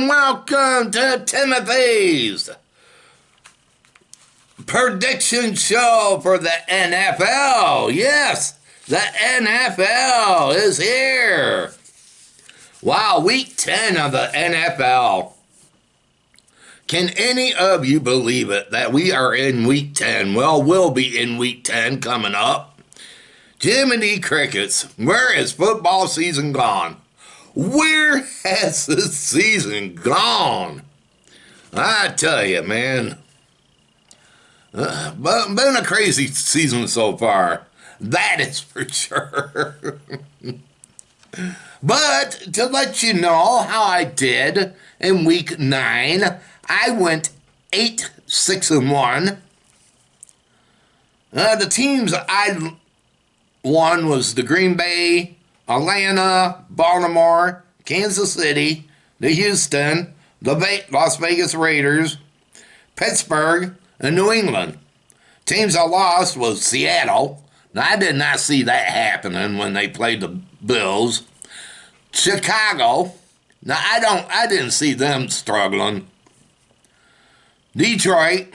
welcome to Timothy's prediction show for the NFL. Yes, the NFL is here. Wow, week 10 of the NFL. Can any of you believe it that we are in week 10? Well, we'll be in week 10 coming up. Jiminy Crickets, where is football season gone? Where has the season gone? I tell you, man. But been a crazy season so far. That is for sure. But to let you know how I did in week 9, I went 8-6-1. The teams I won was the Green Bay, Atlanta, Baltimore, Kansas City, the Houston, the Las Vegas Raiders, Pittsburgh, and New England. Teams I lost was Seattle. Now, I did not see that happening when they played the Bills. Chicago. Now, I didn't see them struggling. Detroit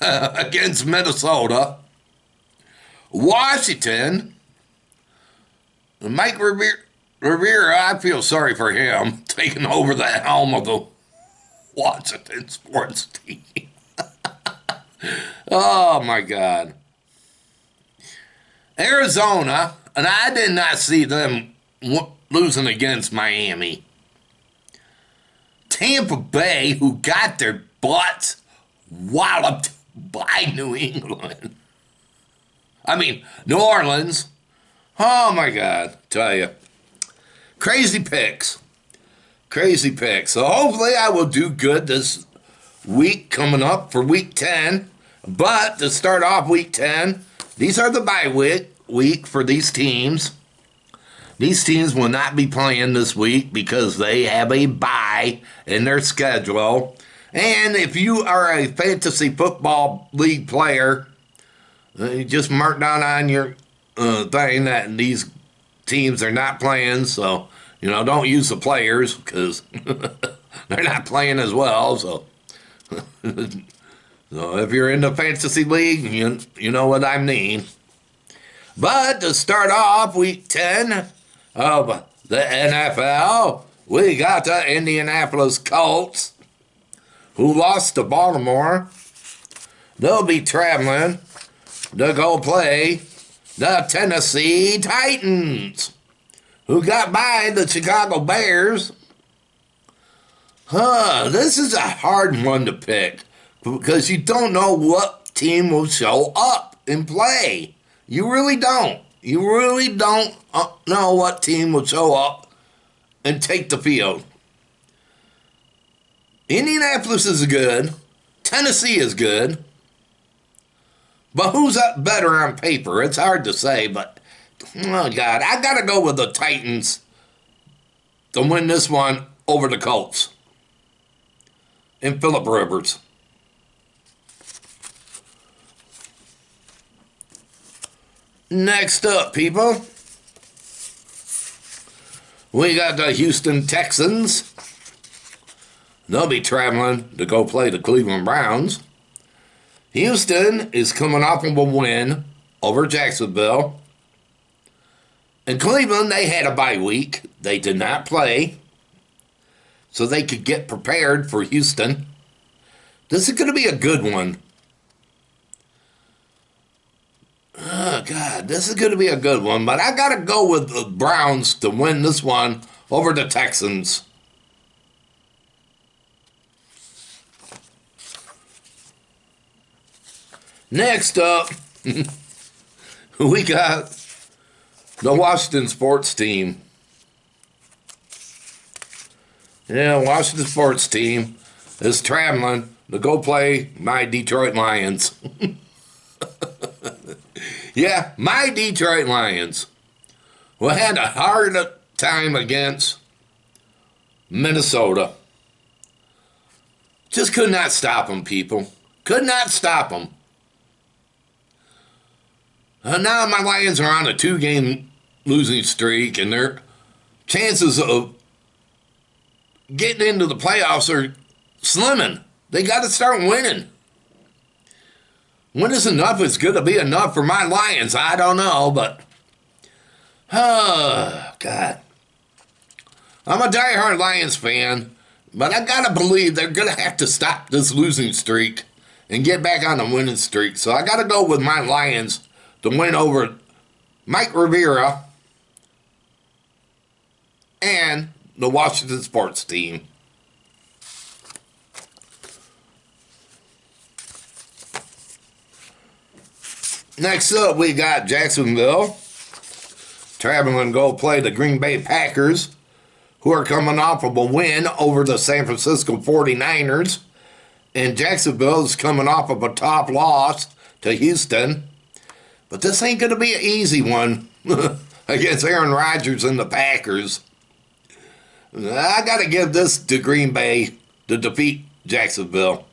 against Minnesota. Washington. Mike Rivera, I feel sorry for him taking over the helm of the Washington sports team. Oh, my God. Arizona, and I did not see them losing against Miami. Tampa Bay, who got their butts walloped by New England. I mean, New Orleans. Oh, my God, tell you. Crazy picks. Crazy picks. So hopefully I will do good this week coming up for week 10. But to start off week 10, these are the bye week for these teams. These teams will not be playing this week because they have a bye in their schedule. And if you are a fantasy football league player, you just mark down on your thing that these teams are not playing. So, don't use the players because they're not playing as well. So, so if you're in the fantasy league, you know what I mean. But to start off week 10 of the NFL, we got the Indianapolis Colts, who lost to Baltimore. They'll be traveling to go play the Tennessee Titans, who got by the Chicago Bears. This is a hard one to pick because you don't know what team will show up and play. You really don't. You really don't know what team will show up and take the field. Indianapolis is good. Tennessee is good. But who's up better on paper? It's hard to say, but, oh, God, I got to go with the Titans to win this one over the Colts and Phillip Rivers. Next up, people, we got the Houston Texans. They'll be traveling to go play the Cleveland Browns. Houston is coming off of a win over Jacksonville. In Cleveland, they had a bye week. They did not play, so they could get prepared for Houston. This is going to be a good one. Oh, God, this is going to be a good one. But I got to go with the Browns to win this one over the Texans. Next up, we got the Washington sports team. Yeah, Washington sports team is traveling to go play my Detroit Lions. Yeah, my Detroit Lions. We had a hard time against Minnesota. Just could not stop them, people. Could not stop them. Now my Lions are on a 2-game losing streak, and their chances of getting into the playoffs are slimming. They got to start winning. When is enough is going to be enough for my Lions? I don't know, but oh, God. I'm a diehard Lions fan, but I got to believe they're going to have to stop this losing streak and get back on the winning streak. So I got to go with my Lions to win over Mike Rivera and the Washington sports team. Next up, we got Jacksonville traveling to go play the Green Bay Packers, who are coming off of a win over the San Francisco 49ers. And Jacksonville is coming off of a top loss to Houston. But this ain't going to be an easy one against Aaron Rodgers and the Packers. I got to give this to Green Bay to defeat Jacksonville.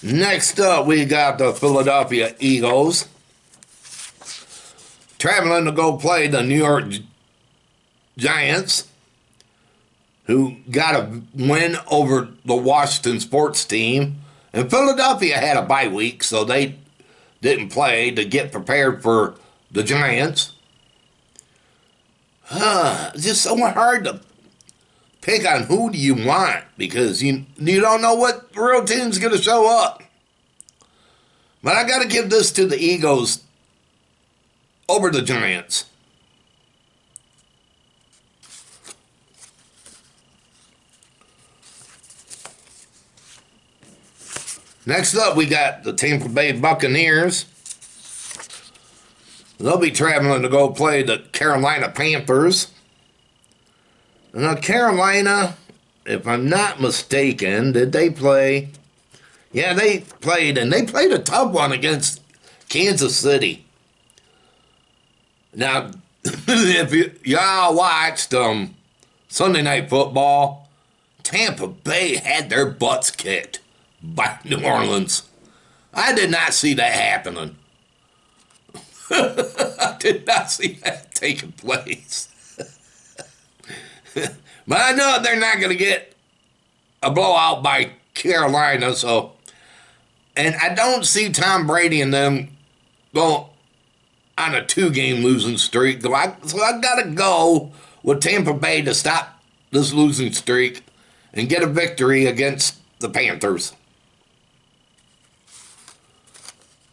Next up, we got the Philadelphia Eagles traveling to go play the New York Giants, who got a win over the Washington sports team. And Philadelphia had a bye week, so they didn't play to get prepared for the Giants. It's just so hard to pick on who do you want because you don't know what real team's going to show up. But I got to give this to the Eagles over the Giants. Next up, we got the Tampa Bay Buccaneers. They'll be traveling to go play the Carolina Panthers. Now, Carolina, if I'm not mistaken, did they play? Yeah, they played, and they played a tough one against Kansas City. Now, if y'all watched Sunday Night Football, Tampa Bay had their butts kicked by New Orleans. I did not see that happening. I did not see that taking place. But I know they're not going to get a blowout by Carolina, so. And I don't see Tom Brady and them go on a 2-game losing streak. So I got to go with Tampa Bay to stop this losing streak and get a victory against the Panthers.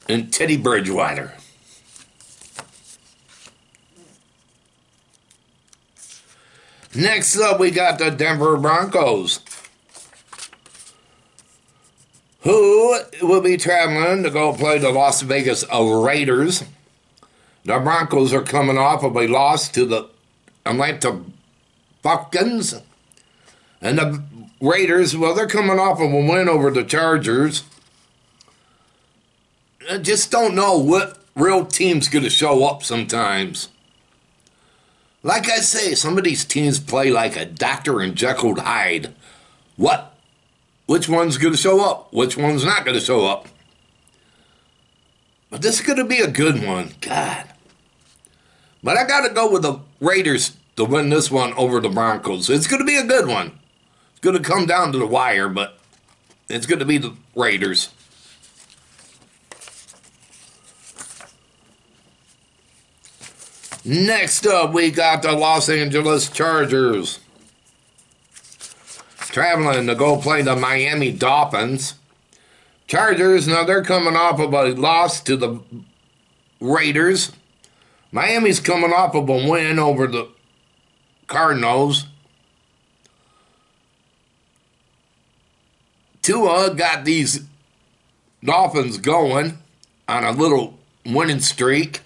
And Teddy Bridgewater. Next up, we got the Denver Broncos, who will be traveling to go play the Las Vegas Raiders. The Broncos are coming off of a loss to the Atlanta Falcons. And the Raiders, well, they're coming off of a win over the Chargers. I just don't know what real team's going to show up sometimes. Like I say, some of these teams play like a Dr. and Jekyll Hyde. Which one's going to show up? Which one's not going to show up? But this is going to be a good one. God. But I got to go with the Raiders to win this one over the Broncos. It's going to be a good one. It's going to come down to the wire, but it's going to be the Raiders. Next up, we got the Los Angeles Chargers traveling to go play the Miami Dolphins. Chargers, now they're coming off of a loss to the Raiders. Miami's coming off of a win over the Cardinals. Tua got these Dolphins going on a little winning streak.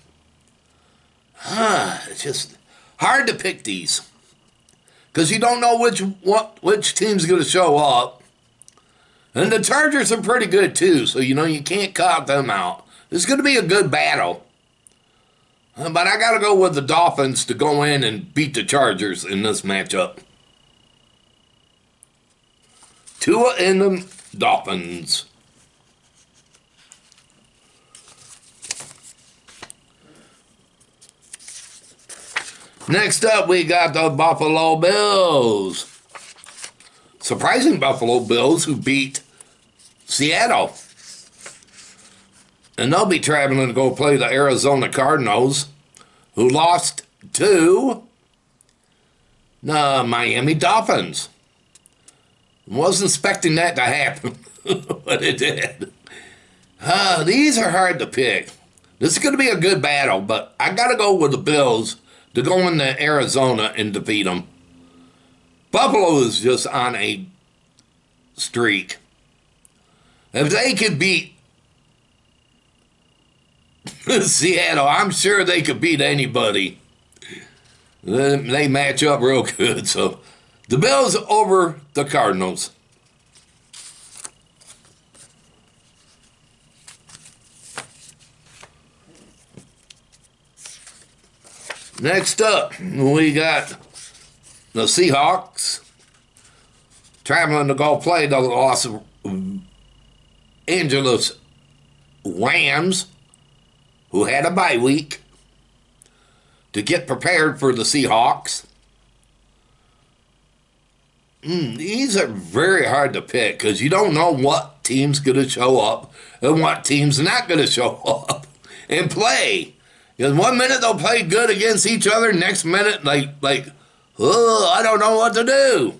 It's just hard to pick these because you don't know which team's going to show up. And the Chargers are pretty good too, so you can't count them out. It's going to be a good battle. But I got to go with the Dolphins to go in and beat the Chargers in this matchup. Tua and the Dolphins. Next up, we got the Buffalo Bills. Surprising Buffalo Bills who beat Seattle. And they'll be traveling to go play the Arizona Cardinals, who lost to the Miami Dolphins. Wasn't expecting that to happen, but it did. These are hard to pick. This is going to be a good battle, but I got to go with the Bills to go into Arizona and defeat them. Buffalo is just on a streak. If they could beat Seattle, I'm sure they could beat anybody. They match up real good. So the Bills over the Cardinals. Next up, we got the Seahawks traveling to go play the Los Angeles Rams, who had a bye week, to get prepared for the Seahawks. These are very hard to pick because you don't know what team's going to show up and what team's not going to show up and play. Because 1 minute they'll play good against each other, next minute I don't know what to do.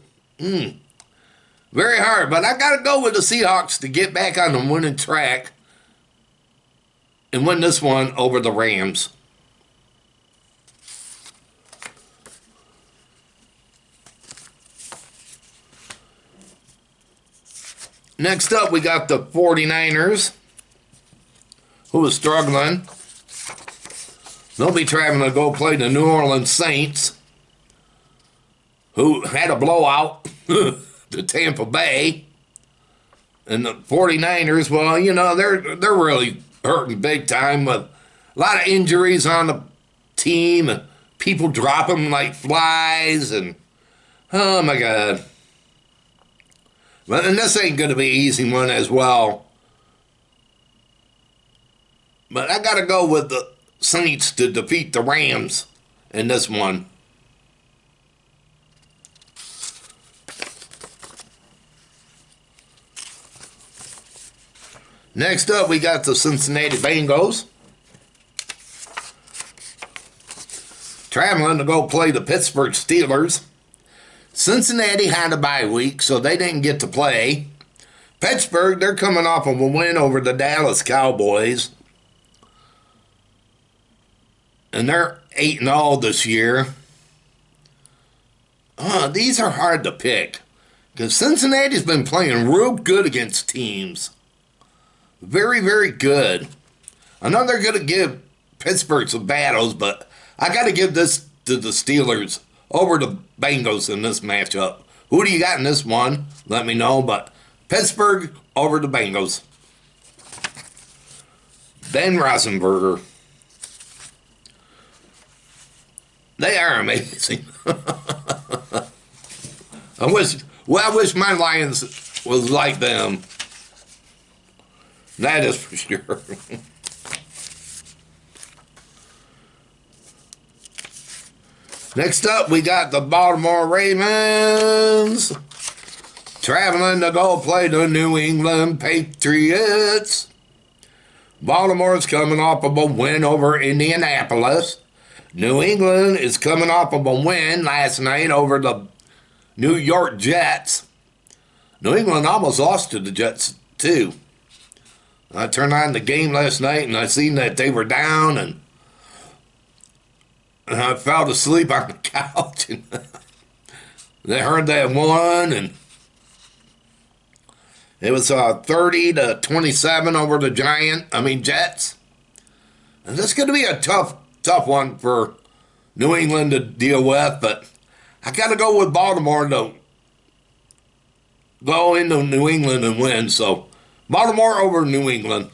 Very hard, but I got to go with the Seahawks to get back on the winning track and win this one over the Rams. Next up, we got the 49ers, who is struggling. They'll be traveling to go play the New Orleans Saints, who had a blowout to Tampa Bay. And the 49ers, well, you know, they're really hurting big time with a lot of injuries on the team and people drop them like flies and oh my God. And this ain't going to be an easy one as well. But I got to go with the Saints to defeat the Rams in this one. Next up, we got the Cincinnati Bengals traveling to go play the Pittsburgh Steelers. Cincinnati had a bye week, so they didn't get to play. Pittsburgh, they're coming off of a win over the Dallas Cowboys. And they're 8-0 this year. These are hard to pick. Because Cincinnati's been playing real good against teams. Very, very good. I know they're going to give Pittsburgh some battles, but I got to give this to the Steelers over the Bengals in this matchup. Who do you got in this one? Let me know, but Pittsburgh over the Bengals. Ben Roethlisberger. They are amazing. I wish my Lions was like them. That is for sure. Next up, we got the Baltimore Ravens traveling to go play the New England Patriots. Baltimore's coming off of a win over Indianapolis. New England is coming off of a win last night over the New York Jets. New England almost lost to the Jets, too. I turned on the game last night, and I seen that they were down, and I fell asleep on the couch, and they heard that one, and it was 30-27 over the Jets. And this is going to be a tough one for New England to deal with, but I got to go with Baltimore to go into New England and win. So Baltimore over New England.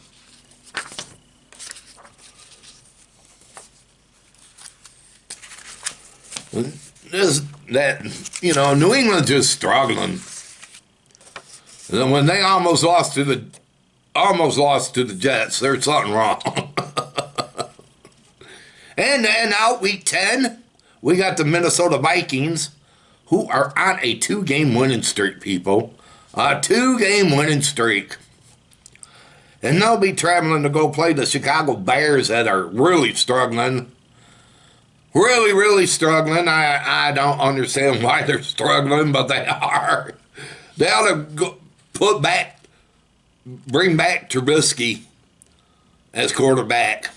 New England just struggling. And when they almost lost to the Jets, there's something wrong. And then out week 10, we got the Minnesota Vikings, who are on a 2-game winning streak, people. A 2-game winning streak. And they'll be traveling to go play the Chicago Bears that are really struggling. Really, really struggling. I don't understand why they're struggling, but they are. They ought to go bring back Trubisky as quarterback.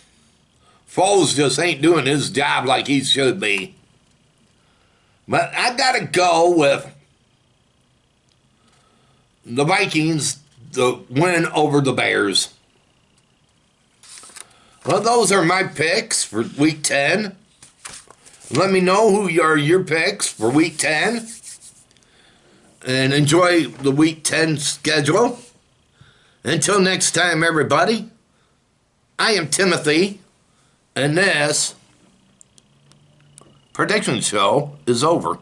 Foles just ain't doing his job like he should be. But I got to go with the Vikings, the win over the Bears. Well, those are my picks for Week 10. Let me know who are your picks for Week 10. And enjoy the Week 10 schedule. Until next time, everybody, I am Timothy, and this prediction show is over.